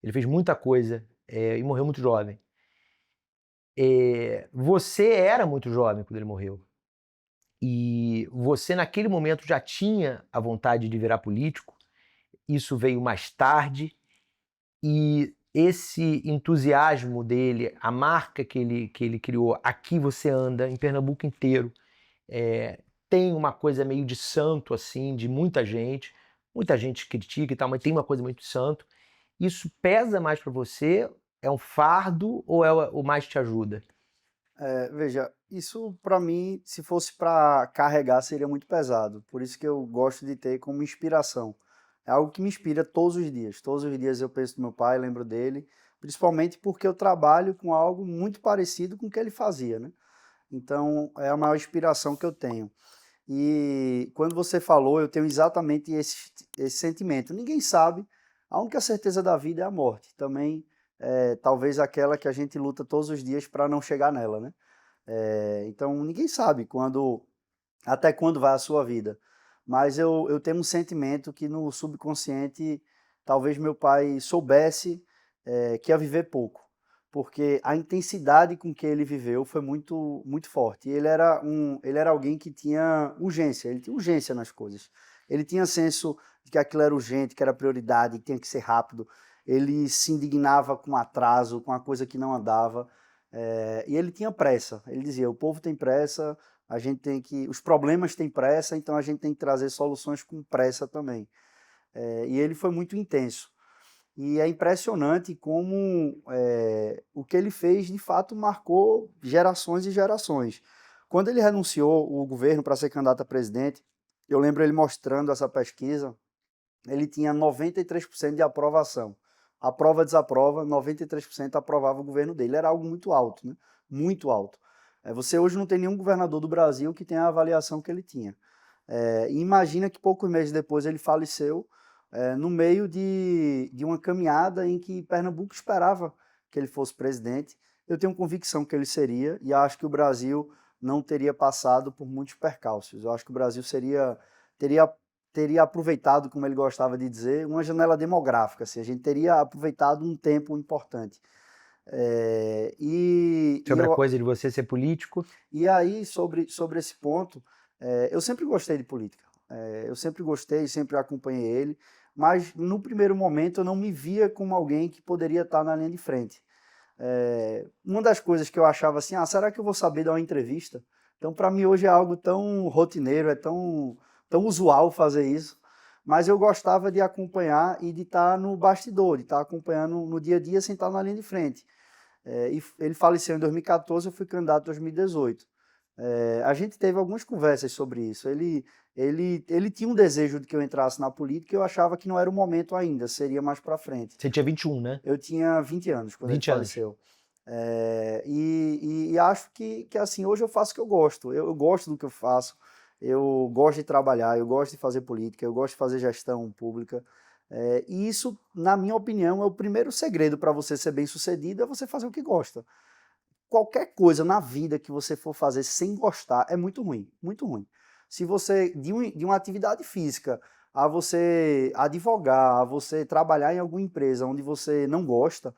Ele fez muita coisa e morreu muito jovem. Você era muito jovem quando ele morreu. E você, naquele momento, já tinha a vontade de virar político. Isso veio mais tarde. E esse entusiasmo dele, a marca que ele criou, aqui você anda, em Pernambuco inteiro, é, tem uma coisa meio de santo, assim, de muita gente. Muita gente critica e tal, mas tem uma coisa muito de santo. Isso pesa mais para você? É um fardo ou é o mais te ajuda? Veja, isso para mim, se fosse para carregar, seria muito pesado. Por isso que eu gosto de ter como inspiração. É algo que me inspira todos os dias. Todos os dias eu penso no meu pai, lembro dele, principalmente porque eu trabalho com algo muito parecido com o que ele fazia, né? Então, é a maior inspiração que eu tenho. E quando você falou, eu tenho exatamente esse sentimento. Ninguém sabe, a única certeza da vida é a morte. Também, talvez aquela que a gente luta todos os dias para não chegar nela, né? Então, ninguém sabe até quando vai a sua vida. Mas eu tenho um sentimento que no subconsciente, talvez meu pai soubesse que ia viver pouco. Porque a intensidade com que ele viveu foi muito, muito forte. E ele era alguém que tinha urgência, ele tinha urgência nas coisas. Ele tinha senso de que aquilo era urgente, que era prioridade, que tinha que ser rápido. Ele se indignava com atraso, com a coisa que não andava. E ele tinha pressa. Ele dizia: o povo tem pressa, a gente tem que. Os problemas têm pressa, então a gente tem que trazer soluções com pressa também. E ele foi muito intenso. E é impressionante como o que ele fez de fato marcou gerações e gerações. Quando ele renunciou o governo para ser candidato a presidente, eu lembro ele mostrando essa pesquisa, ele tinha 93% de aprovação. Aprova, desaprova, 93% aprovava o governo dele. Era algo muito alto, né? Muito alto. Você hoje não tem nenhum governador do Brasil que tenha a avaliação que ele tinha. E imagina que poucos meses depois ele faleceu, no meio de uma caminhada em que Pernambuco esperava que ele fosse presidente. Eu tenho convicção que ele seria, e acho que o Brasil não teria passado por muitos percalços. Eu acho que o Brasil teria, teria aproveitado, como ele gostava de dizer, uma janela demográfica. Assim, a gente teria aproveitado um tempo importante. É, e, e Sobre a eu, coisa de você ser político? e aí, sobre esse ponto, eu sempre gostei de política. Eu sempre gostei, sempre acompanhei ele, mas no primeiro momento eu não me via como alguém que poderia estar na linha de frente. Uma das coisas que eu achava assim, será que eu vou saber dar uma entrevista? Então, para mim hoje é algo tão rotineiro, é tão usual fazer isso, mas eu gostava de acompanhar e de estar no bastidor, de estar acompanhando no dia a dia sem estar na linha de frente. E ele faleceu em 2014, eu fui candidato em 2018. A gente teve algumas conversas sobre isso. Ele tinha um desejo de que eu entrasse na política e eu achava que não era o momento ainda, seria mais para frente. Você tinha 21, né? Eu tinha 20 anos quando ele 20 anos. faleceu. E acho que assim, hoje eu faço o que eu gosto. Eu gosto do que eu faço, eu gosto de trabalhar, eu gosto de fazer política, eu gosto de fazer gestão pública. E isso, na minha opinião, é o primeiro segredo para você ser bem-sucedido, é você fazer o que gosta. Qualquer coisa na vida que você for fazer sem gostar é muito ruim, muito ruim. Se você, de uma atividade física, a você advogar, a você trabalhar em alguma empresa onde você não gosta,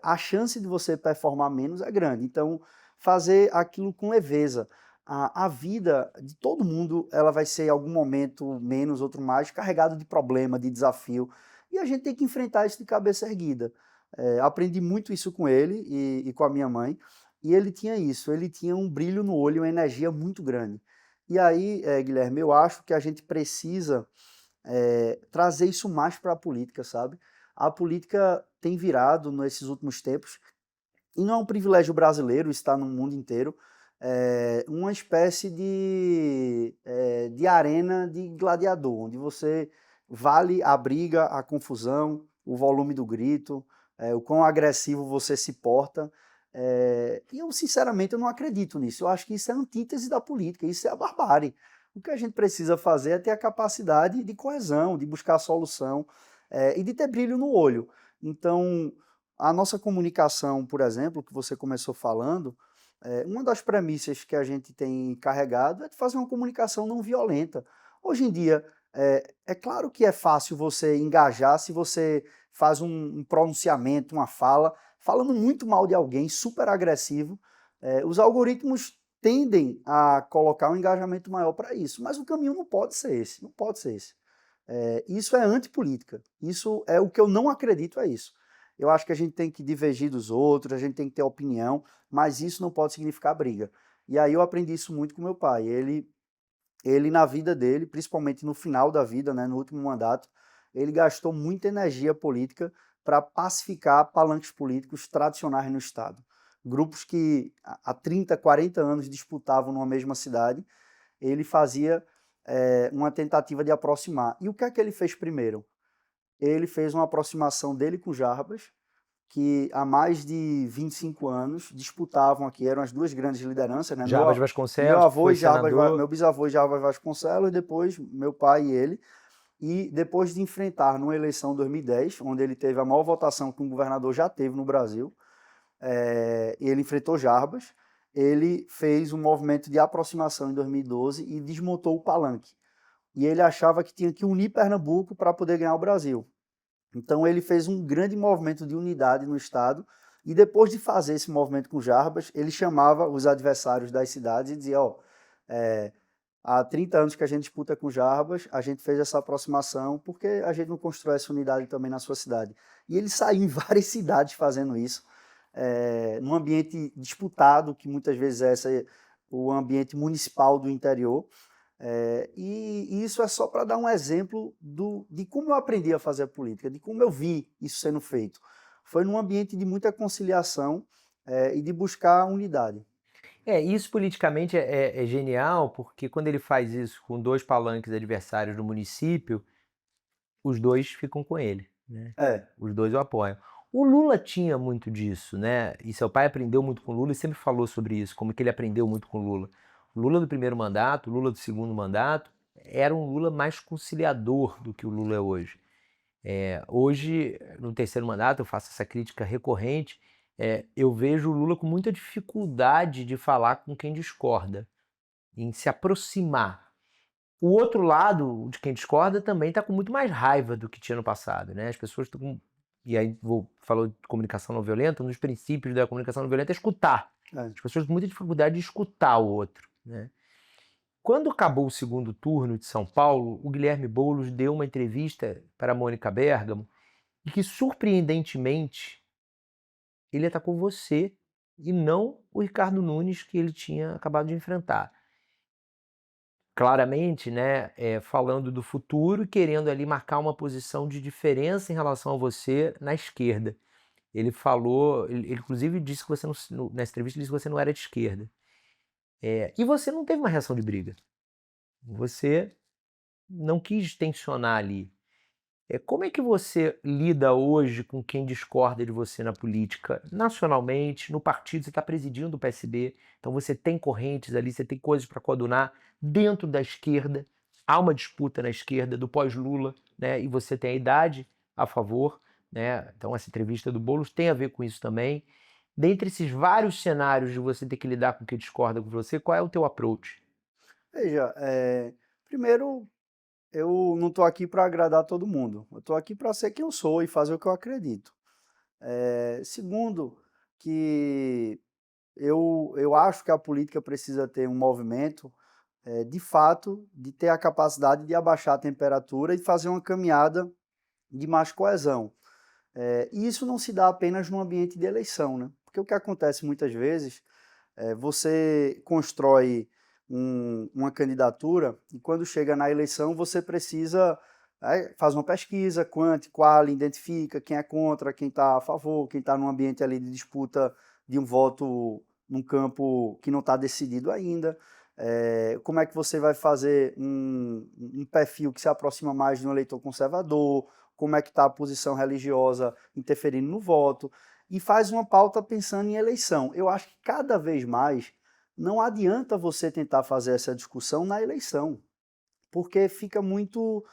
a chance de você performar menos é grande. Então, fazer aquilo com leveza. A vida de todo mundo, ela vai ser em algum momento menos, outro mais, carregado de problema, de desafio. E a gente tem que enfrentar isso de cabeça erguida. Aprendi muito isso com ele e com a minha mãe. E ele tinha isso, ele tinha um brilho no olho, uma energia muito grande. E aí, Guilherme, eu acho que a gente precisa trazer isso mais para a política, sabe? A política tem virado, nesses últimos tempos, e não é um privilégio brasileiro, está no mundo inteiro, uma espécie de arena de gladiador, onde você vale a briga, a confusão, o volume do grito, o quão agressivo você se porta. E eu, sinceramente, eu não acredito nisso. Eu acho que isso é a antítese da política, isso é a barbárie. O que a gente precisa fazer é ter a capacidade de coesão, de buscar a solução e de ter brilho no olho. Então, a nossa comunicação, por exemplo, que você começou falando, uma das premissas que a gente tem carregado é de fazer uma comunicação não violenta. Hoje em dia, é claro que é fácil você engajar se você faz um pronunciamento, uma fala, falando muito mal de alguém, super agressivo. Os algoritmos tendem a colocar um engajamento maior para isso, mas o caminho não pode ser esse, não pode ser esse. Isso é antipolítica, isso é o que eu não acredito, é isso. Eu acho que a gente tem que divergir dos outros, a gente tem que ter opinião, mas isso não pode significar briga. E aí eu aprendi isso muito com meu pai. Ele na vida dele, principalmente no final da vida, né, no último mandato, ele gastou muita energia política para pacificar palanques políticos tradicionais no Estado. Grupos que há 30, 40 anos disputavam numa mesma cidade, ele fazia uma tentativa de aproximar. E o que é que ele fez primeiro? Ele fez uma aproximação dele com Jarbas, que há mais de 25 anos disputavam aqui, eram as duas grandes lideranças, né? Jarbas Meu Vasconcelos, que avô foi e Jarbas, senador. meu bisavô e Jarbas Vasconcelos, e depois meu pai e ele. E depois de enfrentar numa eleição em 2010, onde ele teve a maior votação que um governador já teve no Brasil, ele enfrentou Jarbas, ele fez um movimento de aproximação em 2012 e desmontou o palanque. E ele achava que tinha que unir Pernambuco para poder ganhar o Brasil. Então ele fez um grande movimento de unidade no Estado, e depois de fazer esse movimento com Jarbas, ele chamava os adversários das cidades e dizia, há 30 anos que a gente disputa com Jarbas, a gente fez essa aproximação, porque a gente não constrói essa unidade também na sua cidade. E ele saiu em várias cidades fazendo isso, num ambiente disputado, que muitas vezes o ambiente municipal do interior. E isso é só para dar um exemplo de como eu aprendi a fazer a política, de como eu vi isso sendo feito. Foi num ambiente de muita conciliação e de buscar unidade. Isso politicamente é genial, porque quando ele faz isso com dois palanques adversários do município, os dois ficam com ele, né? É, Os dois o apoiam. O Lula tinha muito disso, né? E seu pai aprendeu muito com o Lula e sempre falou sobre isso, como que ele aprendeu muito com o Lula. O Lula do primeiro mandato, o Lula do segundo mandato, era um Lula mais conciliador do que o Lula é hoje. Hoje, no terceiro mandato, eu faço essa crítica recorrente, eu vejo o Lula com muita dificuldade de falar com quem discorda, em se aproximar. O outro lado de quem discorda também está com muito mais raiva do que tinha no passado, né? As pessoas estão com... E aí, falou de comunicação não violenta, um dos princípios da comunicação não violenta é escutar. As pessoas têm muita dificuldade de escutar o outro, né? Quando acabou o segundo turno de São Paulo, o Guilherme Boulos deu uma entrevista para a Mônica Bergamo e que, surpreendentemente, ele atacou você e não o Ricardo Nunes, que ele tinha acabado de enfrentar. Claramente, né, falando do futuro e querendo ali marcar uma posição de diferença em relação a você na esquerda. Ele falou, ele inclusive disse que você, nessa entrevista, ele disse que você não era de esquerda. E você não teve uma reação de briga. Você não quis tensionar ali. Como é que você lida hoje com quem discorda de você na política, nacionalmente, no partido? Você está presidindo o PSB, então você tem correntes ali, você tem coisas para coadunar dentro da esquerda. Há uma disputa na esquerda do pós-Lula, né? E você tem a idade a favor, né? Então essa entrevista do Boulos tem a ver com isso também. Dentre esses vários cenários de você ter que lidar com quem discorda com você, qual é o teu approach? Veja, primeiro, eu não estou aqui para agradar todo mundo. Eu estou aqui para ser quem eu sou e fazer o que eu acredito. Segundo, que eu acho que a política precisa ter um movimento, de fato, de ter a capacidade de abaixar a temperatura e fazer uma caminhada de mais coesão. E isso não se dá apenas no ambiente de eleição, né? Porque o que acontece muitas vezes você constrói uma candidatura e quando chega na eleição você precisa faz uma pesquisa, quanti, quali, identifica quem é contra, quem está a favor, quem está num ambiente ali de disputa de um voto num campo que não está decidido ainda. Como é que você vai fazer um perfil que se aproxima mais de um eleitor conservador, como é que está a posição religiosa interferindo no voto, e faz uma pauta pensando em eleição. Eu acho que cada vez mais não adianta você tentar fazer essa discussão na eleição, porque fica muito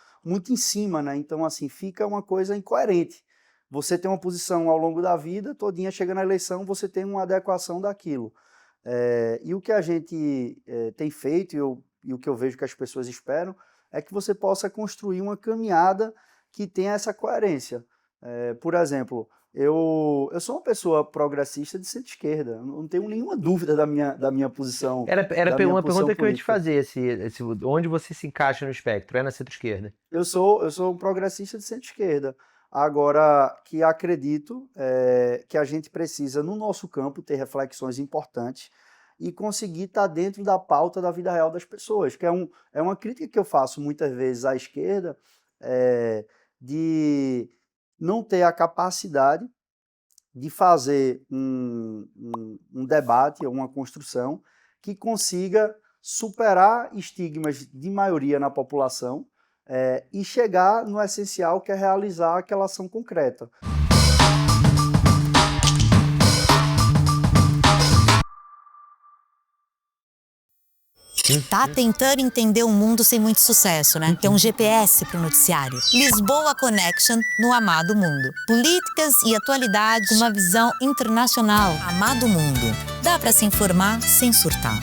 em cima, né? Então, assim, fica uma coisa incoerente. Você tem uma posição ao longo da vida, todinha chega na eleição, você tem uma adequação daquilo. E o que a gente tem feito, e o que eu vejo que as pessoas esperam, é que você possa construir uma caminhada que tenha essa coerência. Por exemplo, eu sou uma pessoa progressista de centro-esquerda, não tenho nenhuma dúvida da minha posição, Era da minha uma posição pergunta que eu ia te política. fazer, onde você se encaixa no espectro? É na centro-esquerda? Eu sou um progressista de centro-esquerda. Agora, que acredito que a gente precisa, no nosso campo, ter reflexões importantes e conseguir estar dentro da pauta da vida real das pessoas, que é uma crítica que eu faço muitas vezes à esquerda, de não ter a capacidade de fazer um debate, uma construção que consiga superar estigmas de maioria na população e chegar no essencial, que é realizar aquela ação concreta. Tá tentando entender o mundo sem muito sucesso, né? Tem um GPS pro noticiário. Lisboa Connection no Amado Mundo. Políticas e atualidade com uma visão internacional. Amado Mundo. Dá pra se informar sem surtar.